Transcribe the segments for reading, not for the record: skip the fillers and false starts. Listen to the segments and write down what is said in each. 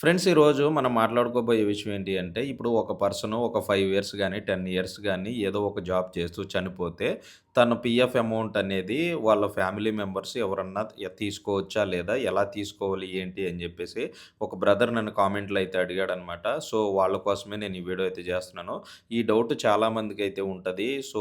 Friends ఈరోజు మనం మాట్లాడుకోబోయే విషయం ఏంటి అంటే, ఇప్పుడు ఒక పర్సన్ ఒక 5 ఇయర్స్ గాని, 10 ఇయర్స్ గాని ఏదో ఒక జాబ్ చేస్తూ చనిపోతే, తన పీఎఫ్ అమౌంట్ అనేది వాళ్ళ ఫ్యామిలీ మెంబర్స్ ఎవరన్నా తీసుకోవచ్చా? లేదా? ఎలా తీసుకోవాలి? ఏంటి? అని జెప్పేసి ఒక బ్రదర్ నన్ను కామెంట్‌లో అయితే అడిగాడనమాట. సో, వాళ్ళ కోసమే నేను ఈ వీడియో అయితే జేస్తున్నాను. ఈ డౌట్ చాలా మందికైతే ఉంటది. సో,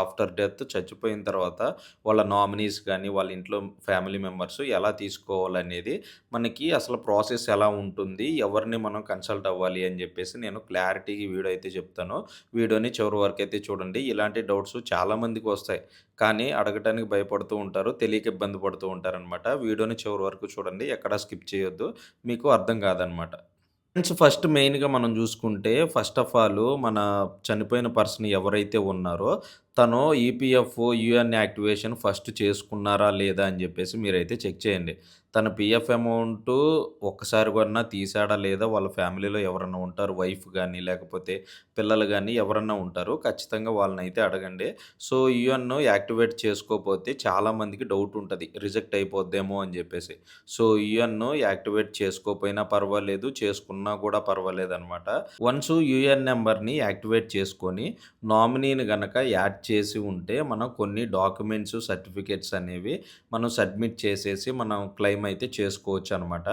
ఆఫ్టర్ డెత్ చచ్చిపోయిన తర్వాత వాళ్ళ నామినీస్ గాని, వాళ్ళ ఇంట్లో ఫ్యామిలీ మెంబర్స్ ఎలా తీసుకోవాలనేది మనకి అసలు ప్రాసెస్ ఎలా ఉంటుంది? ఎవరిని మనం కన్సల్ట్ అవ్వాలి అని జెప్పేసి నేను క్లారిటీగా ఈ వీడియో అయితే చెప్తాను. వీడియోని చివరి వరకైతే చూడండి. ఇలాంటి డౌట్స్ చాలా మందికొస్తాయి. కానీ అడగటానికి భయపడుతూ ఉంటారు. తెలియక ఇబ్బంది పడుతూ ఉంటారనమాట. వీడియోని చివరి వరకు చూడండి. ఎక్కడా స్కిప్ చేయొద్దు. మీకు అర్థం కాదనమాట. ఫ్రెండ్స్ ఫస్ట్ మెయిన్‌గా మనం జూసుకుంటే, ఫస్ట్ ఆఫ్ ఆల్ మన చనిపోయిన పర్సన్ ఎవరైతే ఉన్నారో, తను ఈపీఎఫ్, యూఎన్ యాక్టివేషన్ ఫస్ట్ చేసుకున్నారా? లేదా? అని జెప్పేసి మీరైతే చెక్ చేయండి. తన పీఎఫ్ అమౌంటు ఒక్కసారి గూడన్నా తీసాడా? లేదా? వాళ్ళ ఫ్యామిలీలో ఎవరన్నా ఉంటారు. వైఫ్ గాని, లేకపోతే పిల్లలు గాని ఎవరన్నా ఉంటారు. ఖచ్చితంగా వాళ్ళనైతే అడగండి. సో, యూఎన్ యాక్టివేట్ చేసుకోపోతే చాలామందికి డౌట్ ఉంటది. రిజెక్ట్ అయిపోద్దేమో అని జెప్పేసి. సో, యూఎన్ యాక్టివేట్ చేసుకోపోయినా పర్వాలేదు, చేసుకున్నా కూడా పర్వాలేదనమాట. వన్స్ యూఎన్ నంబర్‌ని యాక్టివేట్ చేసుకొని, నామినీని గనక యాడ్ చేసి ఉంటే, మనం కొన్ని డాక్యుమెంట్స్, సర్టిఫికేట్స్ అనేవి మనం సబ్మిట్ చేసేసి, మనం క్లెయిమ్ అయితే చేసుకోవచ్చనమాట.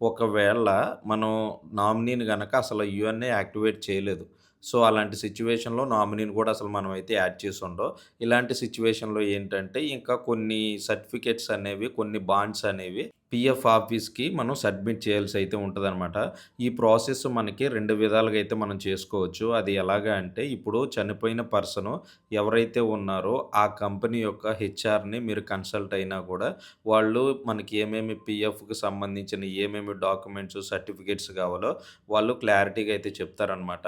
ఒకవేళ మనం నామినీని గనక అసలు యూఎన్‌ఏ యాక్టివేట్ చేయలేదు. సో, అలాంటి సిట్యుయేషన్‌లో నామినీని కూడా అసలు మనమైతే యాడ్ చేసుండం. ఇలాంటి సిట్యుయేషన్‌లో ఏంటంటే, ఇంకా కొన్ని సర్టిఫికేట్స్ అనేవి, కొన్ని బాండ్స్ అనేవి పీఎఫ్ ఆఫీస్‌కి మనం సబ్మిట్ చేయాల్సయితే ఉంటదనమాట. ఈ ప్రాసెస్ మనకి 2 విధాలుగా అయితే మనం చేసుకోవచ్చు. అది ఎలాగా అంటే, ఇప్పుడు చనిపోయిన పర్సను ఎవరైతే ఉన్నారో, ఆ కంపెనీ యొక్క హెచ్ఆర్‌ని మీరు కన్సల్ట్ అయినా కూడా, వాళ్ళు మనకి ఏమేమి పీఎఫ్‌కి సంబంధించిన ఏమేమి డాక్యుమెంట్స్, సర్టిఫికేట్స్ కావాలో వాళ్ళు క్లారిటీగా అయితే చెప్తారనమాట.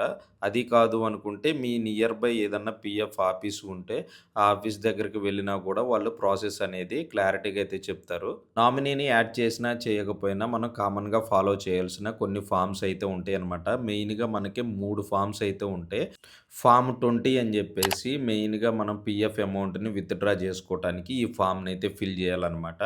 అది కాదు అనుకుంటే, మీ నియర్ బై ఏదన్నా పీఎఫ్ ఆఫీస్ ఉంటే, ఆ ఆఫీస్ దగ్గరికి వెళ్ళినా కూడా వాళ్ళు ప్రాసెస్ అనేది క్లారిటీగా అయితే చెప్తారు. నామినీని యాడ్ చేసినా, చేయకపోయినా మనం కామన్‌గా ఫాలో చేయాల్సిన కొన్ని ఫార్మ్స్ అయితే ఉంటాయన్నమాట. మెయిన్‌గా మనకి 3 ఫార్మ్స్ అయితే ఉంటాయి. ఫార్మ్ 20 అని జెప్పేసి మెయిన్‌గా మనం పీఎఫ్ అమౌంట్‌ని విత్‌డ్రా జేసుకోవటానికి ఈ ఫార్మ్‌నయితే ఫిల్ జేయాలనమాట.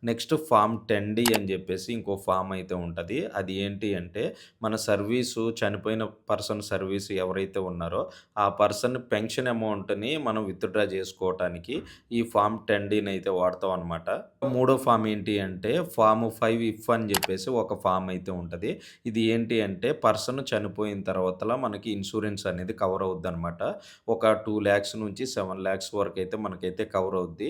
నెక్స్ట్ ఫార్మ్ 10డి అని జెప్పేసి ఇంకో ఫార్మ్ అయితే ఉంటది. అది ఏంటి అంటే మన సర్వీసు చనిపోయిన పర్సన్ సర్వీస్ ఎవరైతే ఉన్నారో ఆ పర్సన్ పెన్షన్ అమౌంట్‌ని మనం విత్‌డ్రా జేసుకోవటానికి ఈ ఫార్మ్ 10డీనయితే వాడతాం అనమాట. మూడో ఫార్మ్ ఏంటి అంటే ఫార్మ్ 5 ఇఫ్ అని జెప్పేసి ఒక ఫార్మ్ అయితే ఉంటది. ఇది ఏంటి అంటే పర్సన్ చనిపోయిన తర్వాతల మనకి ఇన్సూరెన్స్ అనేది కవర్ అవుద్దనమాట. ఒక 2,00,000 నుంచి 7,00,000 వరకైతే మనకైతే కవర్ అవుద్ది.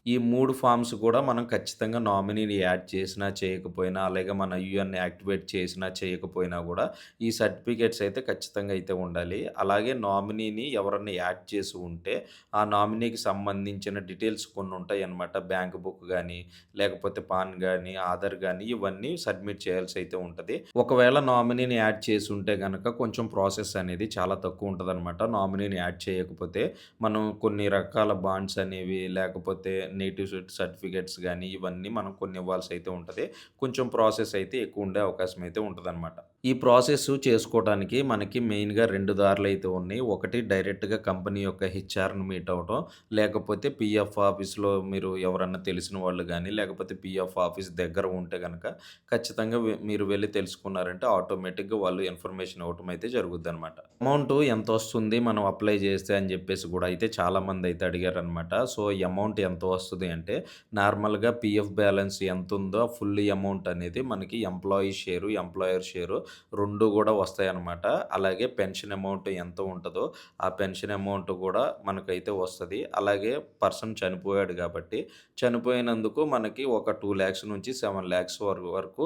ఈ 3 ఫార్మ్స్ కూడా మనం ఖచ్చితంగా నామినీని యాడ్ చేసినా, చేయకపోయినా అలాగే మన యూఎన్ యాక్టివేట్ చేసినా, చేయకపోయినా గూడా ఈ సర్టిఫికేట్స్ అయితే ఖచ్చితంగా అయితే ఉండాలి. అలాగే నామినీని ఎవరన్నా యాడ్ చేసి ఉంటే, ఆ నామినీకి సంబంధించిన డీటెయిల్స్ కొన్ని ఉంటాయన్నమాట. బ్యాంక్ బుక్ గాని, లేకపోతే పాన్ గాని, ఆధార్ గాని ఇవన్నీ సబ్మిట్ చేయాల్సయితే ఉంటది. ఒకవేళ నామినీని యాడ్ చేసుంటే గనక కొంచెం ప్రాసెస్ అనేది చాలా తక్కువుంటదనమాట. నామినీని యాడ్ చేయకపోతే మనం కొన్ని రకాల బాండ్స్ అనేవి లేకపోతే నేటివ్ సర్టిఫికేట్స్ గాని ఇవన్నీ మనం కొన్ని ఇవ్వాల్సయితే ఉంటది. కొంచెం ప్రాసెస్ అయితే ఎక్కువుండే అవకాశం అయితే ఉంటదనమాట. ఈ ప్రాసెస్ చేసుకోవటానికి మనకి మెయిన్‌గా 2 దారులైతే ఉన్నాయి. ఒకటి డైరెక్ట్‌గా కంపెనీ యొక్క హెచ్ఆర్‌ని మీట్ అవ్వటం. లేకపోతే పీఎఫ్ ఆఫీస్‌లో మీరు ఎవరన్నా తెలిసిన వాళ్ళు గాని, లేకపోతే పీఎఫ్ ఆఫీస్ దగ్గర ఉంటే గనక ఖచ్చితంగా మీరు వెళ్లి తెలుసుకున్నారంటే ఆటోమేటిక్‌గా వాళ్ళు ఇన్ఫర్మేషన్ ఇవ్వటం అయితే జరుగుద్దనమాట. అమౌంట్ ఎంతొస్తుంది మనం అప్లై చేస్తే అని జెప్పేసి గూడా అయితే చాలామందయితే అడిగారనమాట. సో, ఈ అమౌంట్ ఎంత వస్తది అంటే నార్మల్‌గా పీఎఫ్ బ్యాలెన్స్ ఎంతుందో ఫుల్ అమౌంట్ అనేది మనకి ఎంప్లాయీ షేరు, ఎంప్లాయర్ షేరు 2 గూడా వస్తాయనమాట. అలాగే పెన్షన్ అమౌంట్ ఎంత ఉంటదో, ఆ పెన్షన్ అమౌంట్ గూడా మనకైతే వస్తది. అలాగే పర్సన్ చనిపోయాడు గాబట్టి, చనిపోయినందుకు మనకి ఒక 2,00,000 నుంచి 7,00,000 వరకు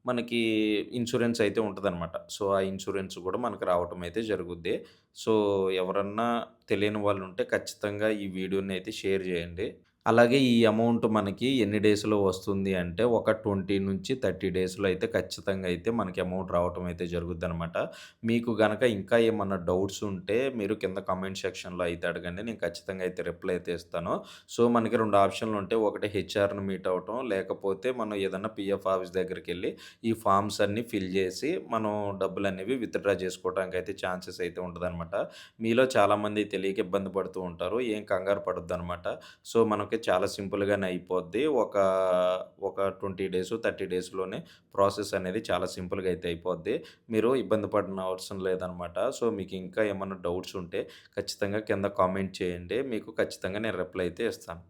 మనకి ఇన్సూరెన్స్ అయితే ఉంటదనమాట. సో, ఆ ఇన్సూరెన్స్ గూడా మనకు రావటం అయితే జరుగుద్ది. సో, ఎవరన్నా తెలియని వాళ్ళుంటే ఖచ్చితంగా ఈ వీడియోని అయితే షేర్ జేయండి. అలాగే ఈ అమౌంట్ మనకి ఎన్ని డేస్‌లో వస్తుంది అంటే, ఒక 20-30 డేస్‌లో అయితే ఖచ్చితంగా అయితే మనకి అమౌంట్ రావటం అయితే జరుగుద్దనమాట. మీకు గనక ఇంకా ఏమన్నా డౌట్స్ ఉంటే మీరు కింద కామెంట్ సెక్షన్‌లో అయితే అడగండి. నేను ఖచ్చితంగా అయితే రిప్లై అయితే ఇస్తాను. సో, మనకి 2 ఆప్షన్‌లుంటాయి. ఒకటి హెచ్ఆర్‌ని మీట్ అవ్వటం, లేకపోతే మనం ఏదన్నా పీఎఫ్ ఆఫీస్ దగ్గరికెళ్ళి ఈ ఫార్మ్స్ అన్నీ ఫిల్ జేసి, మనం డబ్బులనేవి విత్‌డ్రా జేసుకోవటానికయితే ఛాన్సెస్ అయితే ఉంటదనమాట. మీలో చాలామంది తెలియక ఇబ్బంది పడుతూ ఉంటారు. ఏం కంగారు పడొద్దనమాట. సో, మనకి వరకే చాలా సింపుల్‌గానే అయిపోద్ది. ఒక 20 డేస్, 30 డేస్‌లోనే ప్రాసెస్ అనేది చాలా సింపుల్‌గా అయితే అయిపోద్ది. మీరు ఇబ్బంది పడనవసరం లేదనమాట. సో, మీకు ఇంకా ఏమన్నా డౌట్స్ ఉంటే ఖచ్చితంగా కింద కామెంట్ చేయండి. మీకు ఖచ్చితంగా నేను రిప్లై అయితే ఇస్తాను.